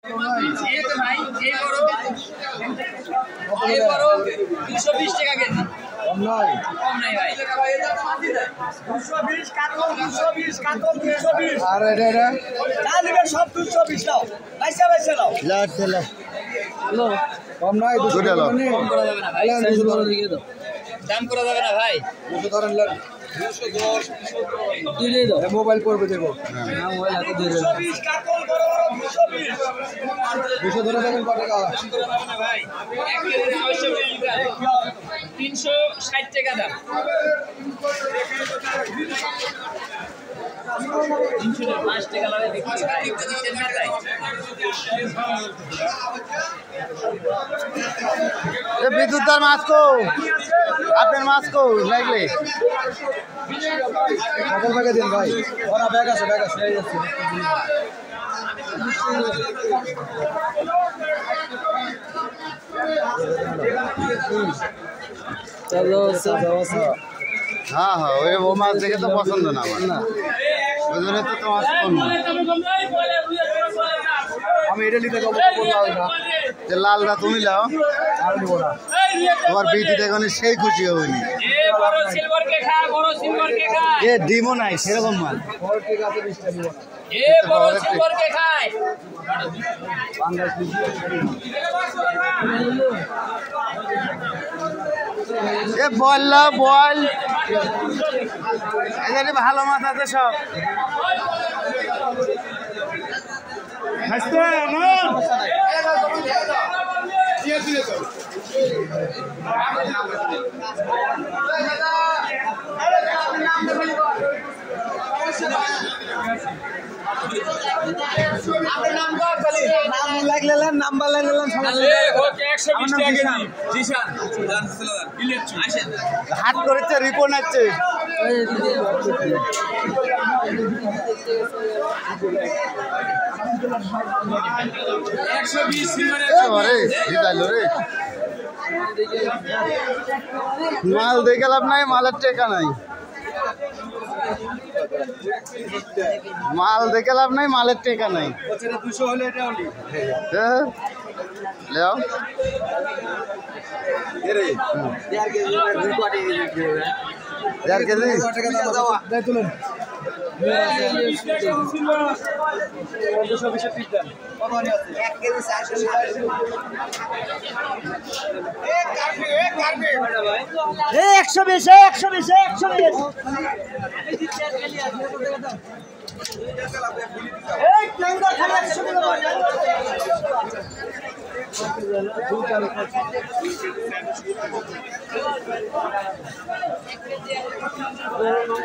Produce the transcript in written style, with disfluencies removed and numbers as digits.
220 টাকা কেজি কম নাই ভাই 220 কাতল 220 কাতল 220 আর এটা যা নেবেন সব 220 নাও পয়সা নাও লাট খেলা হ্যালো কম নাই 200 টাকা কম করা যাবে না ভাই 200 টাকা দিয়ে দাও দাম করা যাবে না ভাই 200 ধরেন লাট 210 দুই দিয়ে দাও মোবাইল পড়বে দেখো না মোবাইল হাতে দিয়ে দাও 220 কাতল বড় বড় 220 200 ধরে দেখেন কত টাকা দাম করা যাবে না ভাই 1 কেজি 360 টাকা দাম 305 টাকা লাগে দেখি ভাই একটু দিতে না তাই এ বিদ্যুৎদার মাছ কো আপনার মাছ কো লাগলে সকল ব্যাগে দিন ভাই ওরা ব্যাগ আছে এই যাচ্ছে চলো हाँ हाँ वो माछ देखे तो पसंद ना ना ওই জন্য তো তোমার কোন আমি এটা নিতে যাব যে লালটা তুমি লাও আর নিব না তোমার বিটি দেখনে সেই খুশি হবেনি বড় সিলভার কে খায় এ ডিমো নাই সেরকম মাল বড় ঠিক আছে 20 টা নিব না বড় সিলভার কে খায় এ বললা বল এখানে ভালো মাছ আছে সব হাসতে না নাম্বার লাগলেন হাট করেছে রিপোর্ট আছে মাল দেখে লাভ নাই মালের টেকা নাই মাল দেখে লাভ নাই মালের টেকা নাই 200 হলে এটা হলি হ্যাঁ লেও এরে 1.5 কেজি 1.5 কেজি দে তুলেন